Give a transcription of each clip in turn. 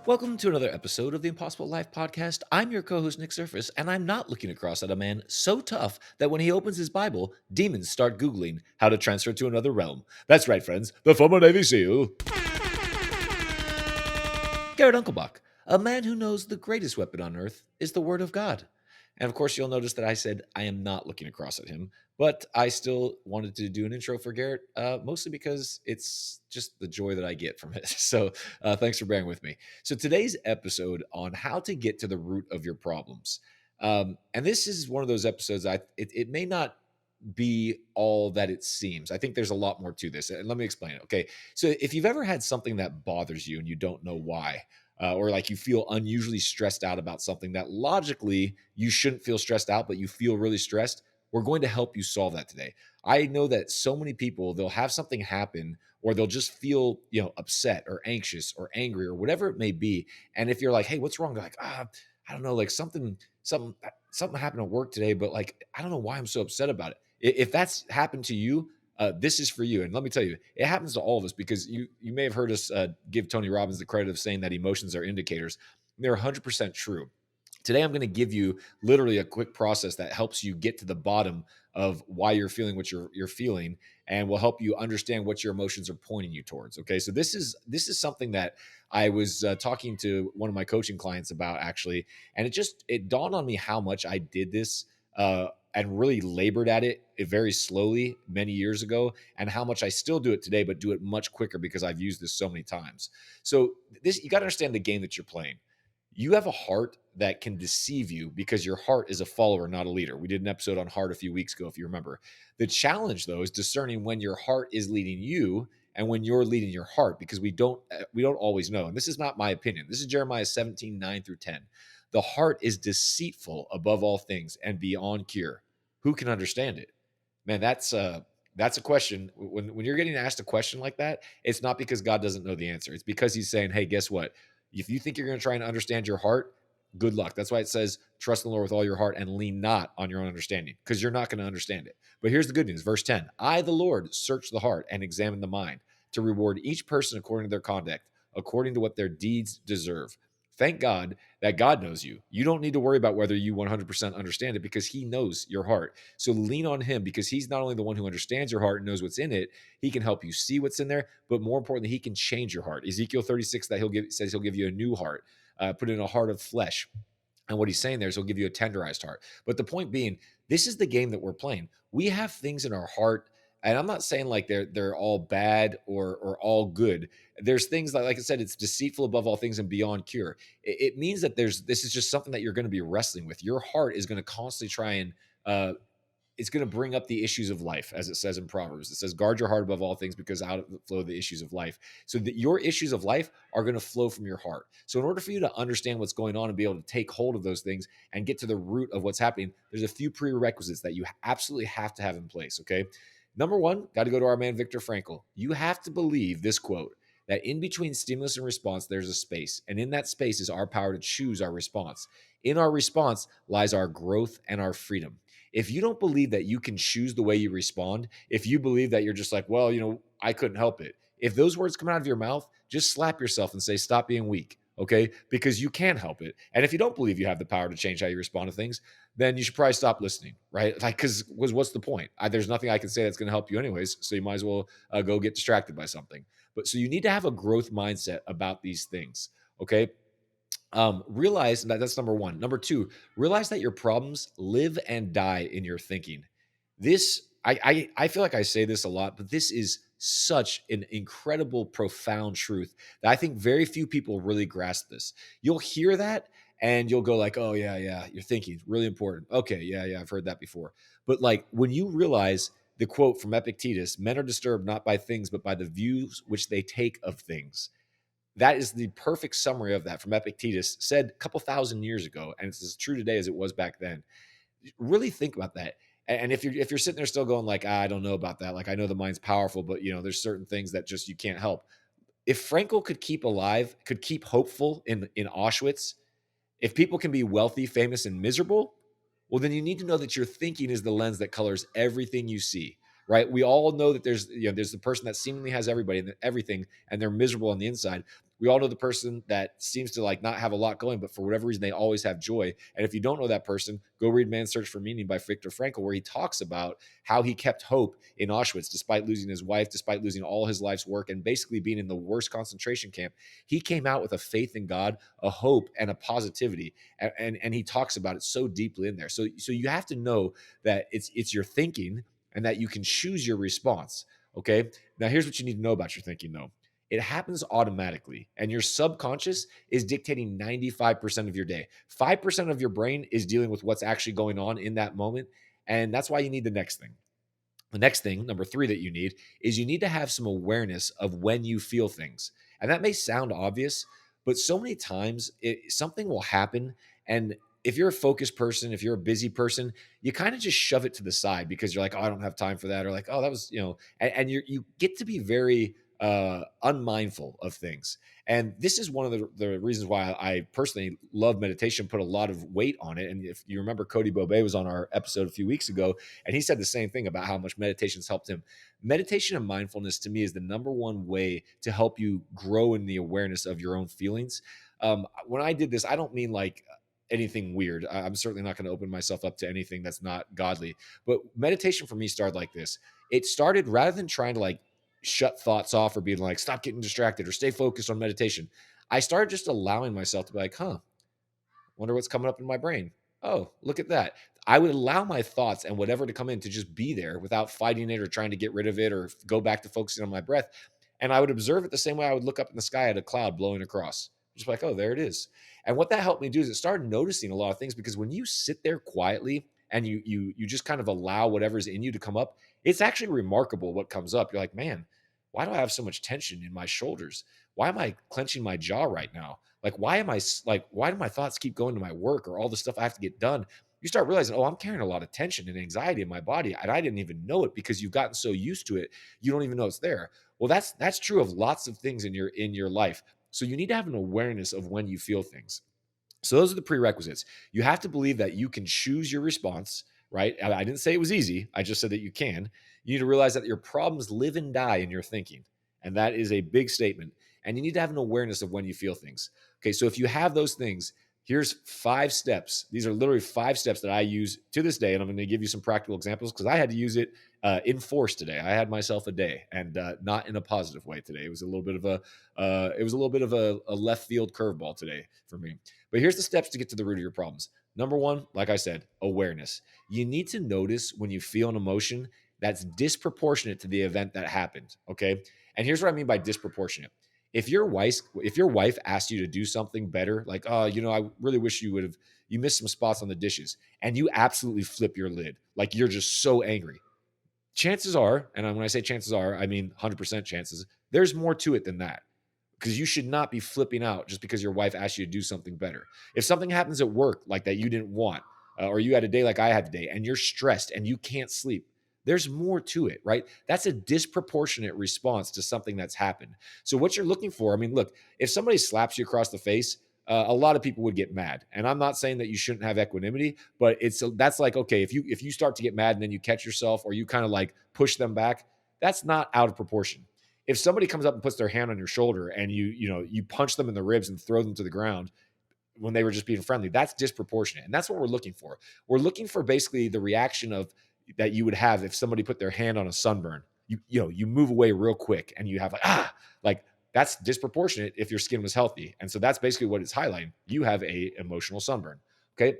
Welcome to another episode of the Impossible Life Podcast. I'm your co host, Nick Surface, and I'm not looking across at a man so tough that when he opens his Bible, demons start Googling how to transfer to another realm. That's right, friends, the former Navy SEAL, Garrett Unkelbach, a man who knows the greatest weapon on earth is the Word of God. And of course, you'll notice that I said I am not looking across at him, but I still wanted to do an intro for Garrett, mostly because it's just the joy that I get from it. So thanks for bearing with me. So today's episode on how to get to the root of your problems. And this is one of those episodes it may not be all that it seems. I think there's a lot more to this. And let me explain it. Okay. So if you've ever had something that bothers you and you don't know why, or like you feel unusually stressed out about something that logically you shouldn't feel stressed out, but you feel really stressed, we're going to help you solve that today. I know that so many people, they'll have something happen or they'll just feel, upset or anxious or angry or whatever it may be. And if you're like, hey, what's wrong? They're like, I don't know, like something happened at work today, but like, I don't know why I'm so upset about it. If that's happened to you, this is for you. And let me tell you, it happens to all of us because you may have heard us give Tony Robbins the credit of saying that emotions are indicators. They're 100% true. Today, I'm going to give you literally a quick process that helps you get to the bottom of why you're feeling what you're feeling, and will help you understand what your emotions are pointing you towards. Okay, so this is something that I was talking to one of my coaching clients about actually, and it dawned on me how much I did this. And really labored at it very slowly many years ago, and how much I still do it today, but do it much quicker because I've used this so many times. So this, you got to understand the game that you're playing. You have a heart that can deceive you because your heart is a follower, not a leader. We did an episode on heart a few weeks ago, if you remember. The challenge, though, is discerning when your heart is leading you and when you're leading your heart, because we don't always know. And this is not my opinion. This is Jeremiah 17:9-10. The heart is deceitful above all things and beyond cure. Who can understand it? Man, that's a question. When you're getting asked a question like that, it's not because God doesn't know the answer. It's because he's saying, hey, guess what? If you think you're going to try and understand your heart, good luck. That's why it says, trust in the Lord with all your heart and lean not on your own understanding, because you're not going to understand it. But here's the good news. Verse 10, I, the Lord, search the heart and examine the mind to reward each person according to their conduct, according to what their deeds deserve. Thank God that God knows you. You don't need to worry about whether you 100% understand it because he knows your heart. So lean on him, because he's not only the one who understands your heart and knows what's in it, he can help you see what's in there, but more importantly, he can change your heart. Ezekiel 36 that says he'll give you a new heart, put in a heart of flesh. And what he's saying there is he'll give you a tenderized heart. But the point being, this is the game that we're playing. We have things in our heart, and I'm not saying like they're all bad or all good. There's things like I said, it's deceitful above all things and beyond cure. It means that this is just something that you're going to be wrestling with. Your heart is going to constantly try and uh, it's going to bring up the issues of life, as it says in Proverbs. It says, guard your heart above all things, because out of it flow the issues of life. So that your issues of life are going to flow from your heart. So in order for you to understand what's going on and be able to take hold of those things and get to the root of what's happening, there's a few prerequisites that you absolutely have to have in place. Okay. Number one, got to go to our man, Viktor Frankl. You have to believe this quote, that in between stimulus and response, there's a space. And in that space is our power to choose our response. In our response lies our growth and our freedom. If you don't believe that you can choose the way you respond, if you believe that you're just like, well, I couldn't help it. If those words come out of your mouth, just slap yourself and say, stop being weak. Okay. Because you can help it. And if you don't believe you have the power to change how you respond to things, then you should probably stop listening. Right. Like, because what's the point? There's nothing I can say that's going to help you anyways. So you might as well go get distracted by something. But so you need to have a growth mindset about these things. Okay. Realize that's number one. Number two, realize that your problems live and die in your thinking. I feel like I say this a lot, but this is such an incredible, profound truth that I think very few people really grasp this. You'll hear that and you'll go like, oh yeah, you're thinking really important. Okay, yeah, I've heard that before. But like when you realize the quote from Epictetus, men are disturbed not by things, but by the views which they take of things. That is the perfect summary of that from Epictetus, said a couple thousand years ago, and it's as true today as it was back then. Really think about that. And if you're sitting there still going like, I don't know about that, like I know the mind's powerful, but there's certain things that just you can't help. If Frankel could keep alive, could keep hopeful in Auschwitz, if people can be wealthy, famous, and miserable, well, then you need to know that your thinking is the lens that colors everything you see. right? We all know that there's the person that seemingly has everybody and everything, and they're miserable on the inside. We all know the person that seems to like not have a lot going, but for whatever reason, they always have joy. And if you don't know that person, go read Man's Search for Meaning by Viktor Frankl, where he talks about how he kept hope in Auschwitz, despite losing his wife, despite losing all his life's work, and basically being in the worst concentration camp. He came out with a faith in God, a hope, and a positivity. And he talks about it so deeply in there. So you have to know that it's your thinking and that you can choose your response. Okay. Now, here's what you need to know about your thinking, though. It happens automatically, and your subconscious is dictating 95% of your day. 5% of your brain is dealing with what's actually going on in that moment. And that's why you need the next thing. The next thing, number three, that you need is you need to have some awareness of when you feel things. And that may sound obvious, but so many times something will happen. And if you're a focused person, if you're a busy person, you kind of just shove it to the side because you're like, oh, I don't have time for that. Or like, oh, that was, and you get to be very unmindful of things. And this is one of the reasons why I personally love meditation, put a lot of weight on it. And if you remember, Cody Bobet was on our episode a few weeks ago, and he said the same thing about how much meditation has helped him. Meditation and mindfulness to me is the number one way to help you grow in the awareness of your own feelings. When I did this, I don't mean like anything weird. I'm certainly not going to open myself up to anything that's not godly. But meditation for me started like this. It started rather than trying to like shut thoughts off or being like, stop getting distracted or stay focused on meditation. I started just allowing myself to be like, wonder what's coming up in my brain. Oh, look at that. I would allow my thoughts and whatever to come in to just be there without fighting it or trying to get rid of it or go back to focusing on my breath. And I would observe it the same way I would look up in the sky at a cloud blowing across. Just like, oh, there it is. And what that helped me do is it started noticing a lot of things, because when you sit there quietly and you just kind of allow whatever's in you to come up, it's actually remarkable what comes up. You're like, man, why do I have so much tension in my shoulders? Why am I clenching my jaw right now? Like, why do my thoughts keep going to my work or all the stuff I have to get done? You start realizing, oh, I'm carrying a lot of tension and anxiety in my body, and I didn't even know it because you've gotten so used to it, you don't even know it's there. Well, that's true of lots of things in your life. So you need to have an awareness of when you feel things. So those are the prerequisites. You have to believe that you can choose your response, right? I didn't say it was easy. I just said that you can. You need to realize that your problems live and die in your thinking. And that is a big statement. And you need to have an awareness of when you feel things. Okay, so if you have those things, here's 5 steps. These are literally 5 steps that I use to this day. And I'm going to give you some practical examples because I had to use it in force today. I had myself a day, and not in a positive way today. It was a little bit of a left field curveball today for me. But here's the steps to get to the root of your problems. Number one, like I said, awareness. You need to notice when you feel an emotion that's disproportionate to the event that happened. Okay. And here's what I mean by disproportionate. If your wife asked you to do something better, like, oh, I really wish you missed some spots on the dishes, and you absolutely flip your lid, like you're just so angry. Chances are, and when I say chances are, I mean 100% chances, there's more to it than that, because you should not be flipping out just because your wife asked you to do something better. If something happens at work like that you didn't want, or you had a day like I had today, and you're stressed and you can't sleep, there's more to it, right? That's a disproportionate response to something that's happened. So what you're looking for, I mean, look, if somebody slaps you across the face, a lot of people would get mad, and I'm not saying that you shouldn't have equanimity, but that's like, okay, if you start to get mad and then you catch yourself, or you kind of like push them back, that's not out of proportion. If somebody comes up and puts their hand on your shoulder and you punch them in the ribs and throw them to the ground when they were just being friendly, that's disproportionate. And that's what we're looking for. We're looking for basically the reaction of that you would have if somebody put their hand on a sunburn. You move away real quick and you have like that's disproportionate if your skin was healthy. And so that's basically what it's highlighting. You have a emotional sunburn. Okay.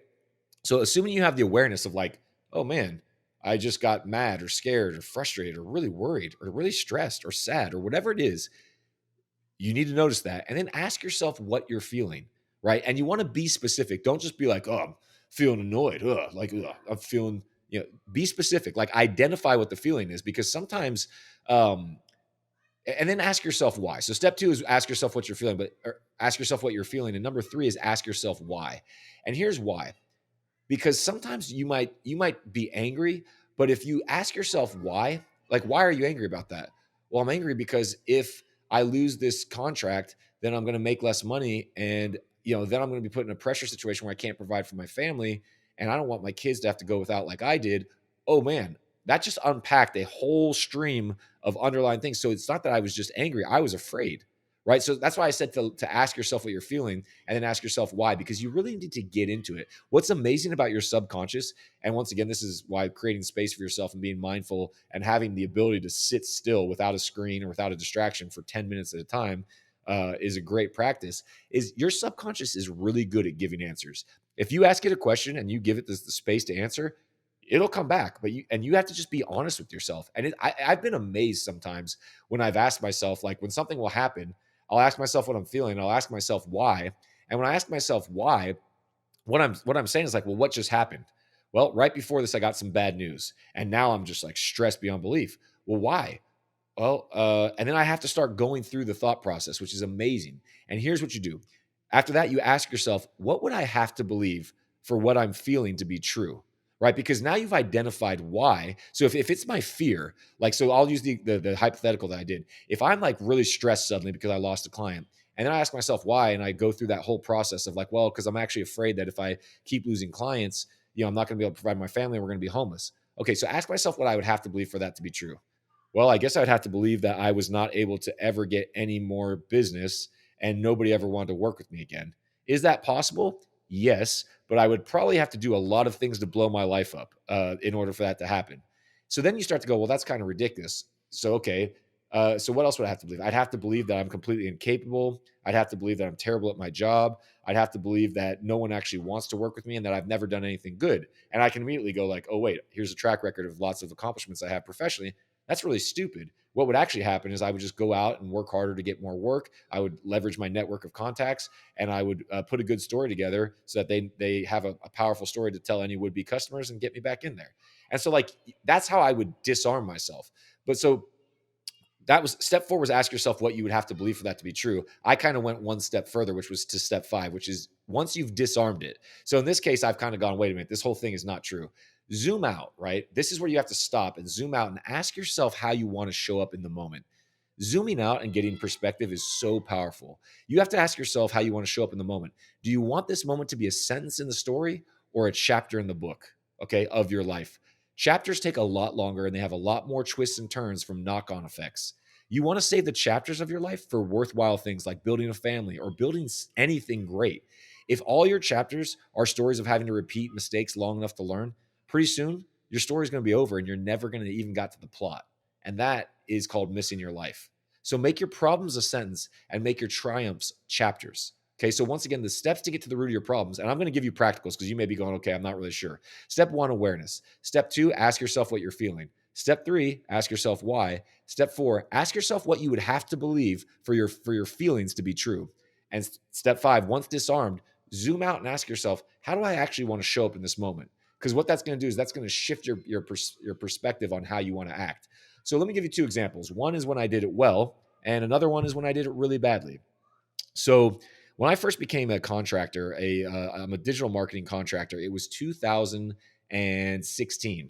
So assuming you have the awareness of like, oh man, I just got mad or scared or frustrated or really worried or really stressed or sad or whatever it is, you need to notice that and then ask yourself what you're feeling, right? And you want to be specific. Don't just be like, oh, I'm feeling annoyed. I'm feeling, be specific, like identify what the feeling is, because sometimes, um, and then ask yourself why. So step 2 is ask yourself what you're feeling, or ask yourself what you're feeling. And number 3 is ask yourself why. And here's why. Because sometimes you might be angry, but if you ask yourself why, like, why are you angry about that? Well, I'm angry because if I lose this contract, then I'm going to make less money, and then I'm going to be put in a pressure situation where I can't provide for my family, and I don't want my kids to have to go without like I did. Oh man, That just unpacked a whole stream of underlying things. So it's not that I was just angry, I was afraid. Right. So that's why I said to ask yourself what you're feeling and then ask yourself why, because you really need to get into it. What's amazing about your subconscious, and once again, this is why creating space for yourself and being mindful and having the ability to sit still without a screen or without a distraction for 10 minutes at a time is a great practice, is your subconscious is really good at giving answers. If you ask it a question and you give it the space to answer, it'll come back. But you have to just be honest with yourself. And I've been amazed sometimes when I've asked myself, like when something will happen, I'll ask myself what I'm feeling. I'll ask myself why. And when I ask myself why, what I'm saying is like, well, what just happened? Well, right before this, I got some bad news, and now I'm just like stressed beyond belief. Well, why? Well, and then I have to start going through the thought process, which is amazing. And here's what you do. After that, you ask yourself, what would I have to believe for what I'm feeling to be true? Right? Because now you've identified why. So if it's my fear, like, so I'll use the hypothetical that I did. If I'm like really stressed suddenly because I lost a client, and then I ask myself why, and I go through that whole process of like, well, because I'm actually afraid that if I keep losing clients, I'm not going to be able to provide my family, and we're going to be homeless. Okay, so ask myself what I would have to believe for that to be true. Well, I guess I'd have to believe that I was not able to ever get any more business and nobody ever wanted to work with me again. Is that possible? Yes, but I would probably have to do a lot of things to blow my life up in order for that to happen. So then you start to go, well, that's kind of ridiculous. So, okay. So what else would I have to believe? I'd have to believe that I'm completely incapable. I'd have to believe that I'm terrible at my job. I'd have to believe that no one actually wants to work with me and that I've never done anything good. And I can immediately go like, oh, wait, here's a track record of lots of accomplishments I have professionally. That's really stupid. What would actually happen is I would just go out and work harder to get more work. I would leverage my network of contacts, and I would put a good story together so that they have a powerful story to tell any would be customers and get me back in there. And so like that's how I would disarm myself. But so that was step four, was ask yourself what you would have to believe for that to be true. I kind of went one step further, which was to step five, which is once you've disarmed it. So in this case, I've kind of gone, wait a minute, this whole thing is not true. Zoom out, right? This is where you have to stop and zoom out and ask yourself how you want to show up in the moment. Zooming out and getting perspective is so powerful. You have to ask yourself how you want to show up in the moment. Do you want this moment to be a sentence in the story or a chapter in the book, okay, of your life? Chapters take a lot longer and they have a lot more twists and turns from knock on effects. You want to save the chapters of your life for worthwhile things like building a family or building anything great. If all your chapters are stories of having to repeat mistakes long enough to learn, pretty soon your story is going to be over and you're never going to even got to the plot. And that is called missing your life. So make your problems a sentence and make your triumphs chapters. Okay, so once again, the steps to get to the root of your problems, and I'm going to give you practicals because you may be going, okay, I'm not really sure. Step one, awareness. Step two, ask yourself what you're feeling. Step three, ask yourself why. Step four, ask yourself what you would have to believe for your feelings to be true. And step five, once disarmed, zoom out and ask yourself, how do I actually want to show up in this moment? Because what that's going to do is that's going to shift your perspective on how you want to act. So let me give you two examples. One is when I did it well, and another one is when I did it really badly. So when I first became a contractor, I'm a digital marketing contractor. It was 2016,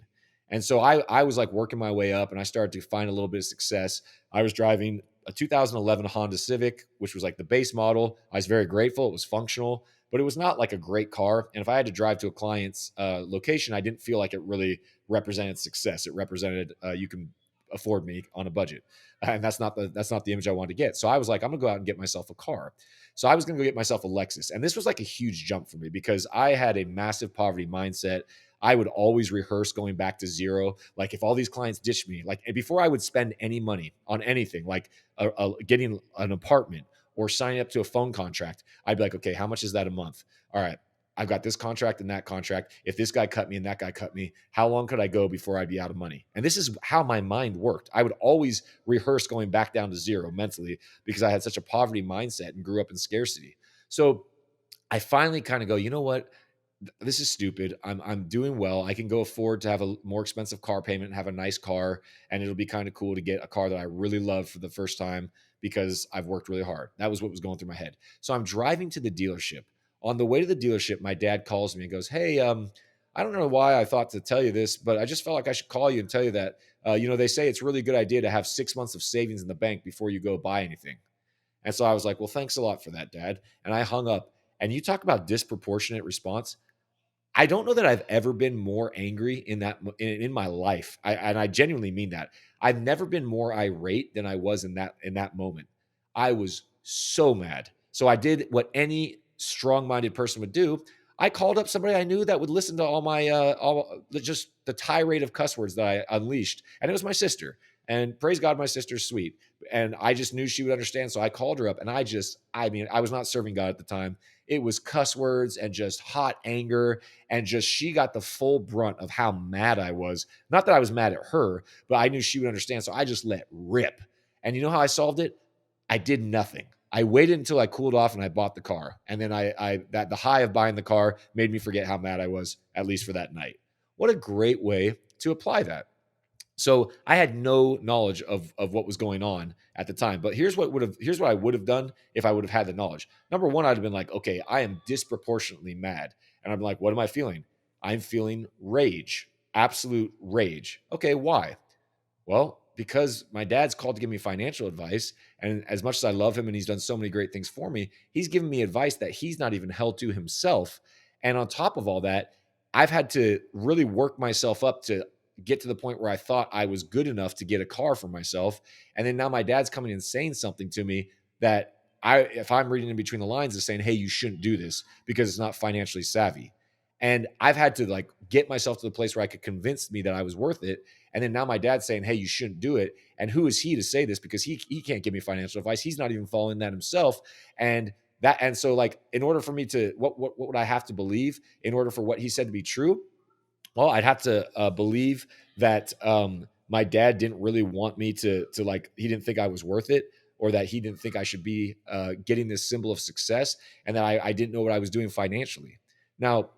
and so I was like working my way up, and I started to find a little bit of success. I was driving a 2011 Honda Civic, which was like the base model. I was very grateful; it was functional, but it was not like a great car. And if I had to drive to a client's location, I didn't feel like it really represented success. It represented you can afford me on a budget, and that's not the image I wanted to get. So I was like, I'm gonna go out and get myself a car. So I was gonna go get myself a Lexus, and this was like a huge jump for me because I had a massive poverty mindset. I would always rehearse going back to zero. Like if all these clients ditched me, like and before I would spend any money on anything, like getting an apartment or signing up to a phone contract, I'd be like, okay, how much is that a month? All right, I've got this contract and that contract. If this guy cut me and that guy cut me, how long could I go before I'd be out of money? And this is how my mind worked. I would always rehearse going back down to zero mentally because I had such a poverty mindset and grew up in scarcity. So I finally kind of go, you know what? This is stupid. I'm doing well. I can go afford to have a more expensive car payment and have a nice car, and it'll be kind of cool to get a car that I really love for the first time because I've worked really hard. That was what was going through my head. So I'm driving to the dealership. On the way to the dealership, my dad calls me and goes, "Hey, I don't know why I thought to tell you this, but I just felt like I should call you and tell you that they say it's a really good idea to have 6 months of savings in the bank before you go buy anything." And so I was like, "Well, thanks a lot for that, Dad." And I hung up. And you talk about disproportionate response. I don't know that I've ever been more angry in in my life. And I genuinely mean that. I've never been more irate than I was in that moment. I was so mad. So I did what any strong-minded person would do. I called up somebody I knew that would listen to all just the tirade of cuss words that I unleashed, and it was my sister. And praise God, my sister's sweet, and I just knew she would understand. So I called her up, and I mean, I was not serving God at the time. It was cuss words and just hot anger, and just she got the full brunt of how mad I was. Not that I was mad at her, but I knew she would understand. So I just let rip. And you know how I solved it? I did nothing. I waited until I cooled off and I bought the car. And then that the high of buying the car made me forget how mad I was, at least for that night. What a great way to apply that. So I had no knowledge of what was going on at the time. But here's what I would have done if I would have had the knowledge. Number one, I'd have been like, okay, I am disproportionately mad. And I'm like, what am I feeling? I'm feeling rage, absolute rage. Okay, why? Well, because my dad's called to give me financial advice. And as much as I love him and he's done so many great things for me, he's given me advice that he's not even held to himself. And on top of all that, I've had to really work myself up to get to the point where I thought I was good enough to get a car for myself. And then now my dad's coming and saying something to me that if I'm reading in between the lines, is saying, hey, you shouldn't do this because it's not financially savvy. And I've had to like get myself to the place where I could convince me that I was worth it. And then now my dad's saying, hey, you shouldn't do it. And who is he to say this? Because he can't give me financial advice. He's not even following that himself. And so like in order for me to what would I have to believe in order for what he said to be true? Well, I'd have to believe that my dad didn't really want me to like he didn't think I was worth it, or that he didn't think I should be getting this symbol of success, and that I didn't know what I was doing financially. Now,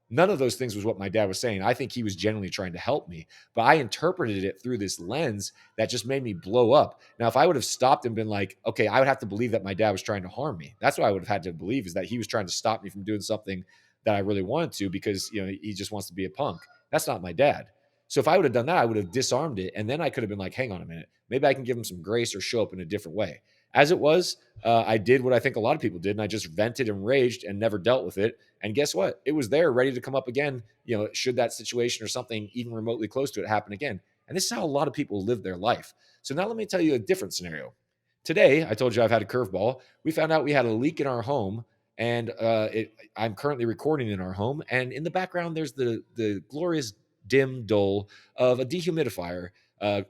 none of those things was what my dad was saying. I think he was genuinely trying to help me, but I interpreted it through this lens that just made me blow up. Now, if I would have stopped and been like, okay, I would have to believe that my dad was trying to harm me. That's what I would have had to believe, is that he was trying to stop me from doing something that I really wanted to, because he just wants to be a punk. That's not my dad. So if I would have done that, I would have disarmed it. And then I could have been like, hang on a minute. Maybe I can give him some grace or show up in a different way. As it was, I did what I think a lot of people did. And I just vented and raged and never dealt with it. And guess what? It was there ready to come up again, should that situation or something even remotely close to it happen again. And this is how a lot of people live their life. So now let me tell you a different scenario. Today, I told you I've had a curveball. We found out we had a leak in our home, and I'm currently recording in our home, and in the background there's the glorious dim dull of a dehumidifier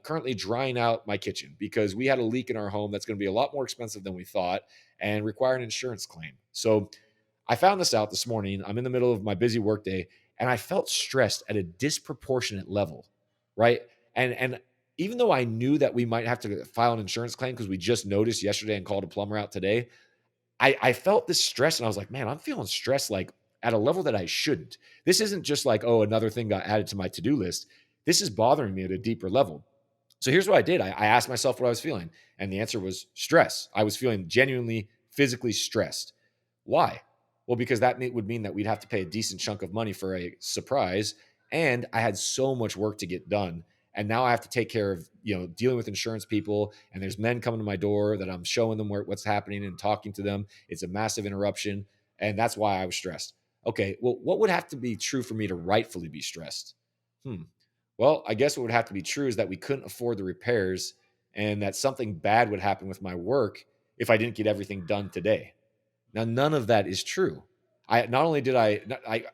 currently drying out my kitchen, because we had a leak in our home that's going to be a lot more expensive than we thought and require an insurance claim. So I found this out this morning. I'm in the middle of my busy workday, and I felt stressed at a disproportionate level, right? And even though I knew that we might have to file an insurance claim because we just noticed yesterday and called a plumber out today, I felt this stress, and I was like, man, I'm feeling stressed like at a level that I shouldn't. This isn't just like, oh, another thing got added to my to-do list. This is bothering me at a deeper level. So here's what I did. I asked myself what I was feeling, and the answer was stress. I was feeling genuinely physically stressed. Why? Well, because would mean that we'd have to pay a decent chunk of money for a surprise, and I had so much work to get done. And now I have to take care of, dealing with insurance people, and there's men coming to my door that I'm showing them what's happening and talking to them. It's a massive interruption, and that's why I was stressed. Okay, well, what would have to be true for me to rightfully be stressed? Well, I guess what would have to be true is that we couldn't afford the repairs, and that something bad would happen with my work if I didn't get everything done today. Now, none of that is true. I not only did I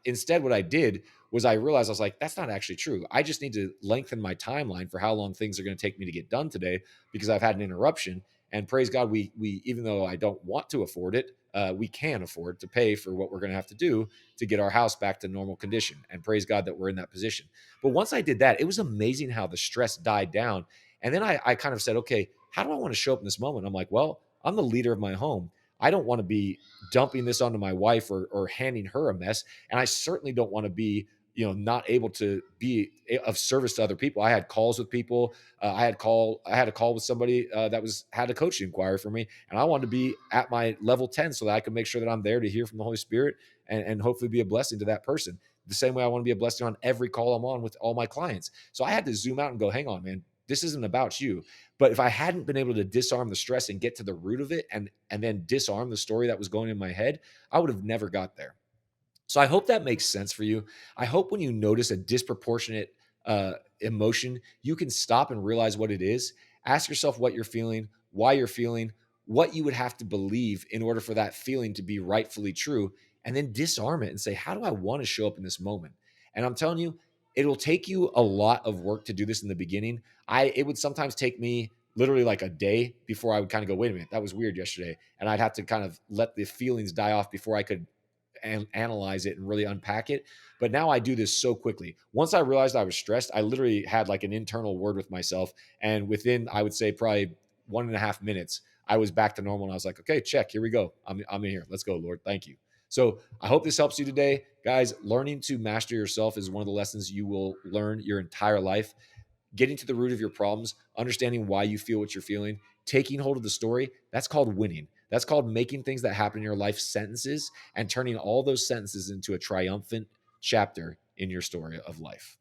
instead what I did was I realized, I was like, that's not actually true. I just need to lengthen my timeline for how long things are going to take me to get done today, because I've had an interruption. And praise God, we even though I don't want to afford it, we can afford to pay for what we're going to have to do to get our house back to normal condition. And praise God that we're in that position. But once I did that, it was amazing how the stress died down. And then I kind of said, okay, how do I want to show up in this moment? I'm like, well, I'm the leader of my home. I don't want to be dumping this onto my wife, or handing her a mess. And I certainly don't want to be, not able to be of service to other people. I had calls with people. I had a call with somebody that had a coaching inquiry for me, and I wanted to be at my level 10 so that I could make sure that I'm there to hear from the Holy Spirit, and hopefully be a blessing to that person. The same way I want to be a blessing on every call I'm on with all my clients. So I had to zoom out and go, hang on, man, this isn't about you. But if I hadn't been able to disarm the stress and get to the root of it, and then disarm the story that was going in my head, I would have never got there. So I hope that makes sense for you. I hope when you notice a disproportionate emotion, you can stop and realize what it is. Ask yourself what you're feeling, why you're feeling, what you would have to believe in order for that feeling to be rightfully true, and then disarm it and say, how do I want to show up in this moment? And I'm telling you, it'll take you a lot of work to do this in the beginning. It would sometimes take me literally like a day before I would kind of go, wait a minute, that was weird yesterday. And I'd have to kind of let the feelings die off before I could and analyze it and really unpack it. But now I do this so quickly. Once I realized I was stressed, I literally had like an internal word with myself. And within, I would say, probably 1.5 minutes, I was back to normal. And I was like, okay, check. Here we go. I'm in here. Let's go, Lord. Thank you. So I hope this helps you today. Guys, learning to master yourself is one of the lessons you will learn your entire life. Getting to the root of your problems, understanding why you feel what you're feeling, taking hold of the story, that's called winning. That's called making things that happen in your life sentences and turning all those sentences into a triumphant chapter in your story of life.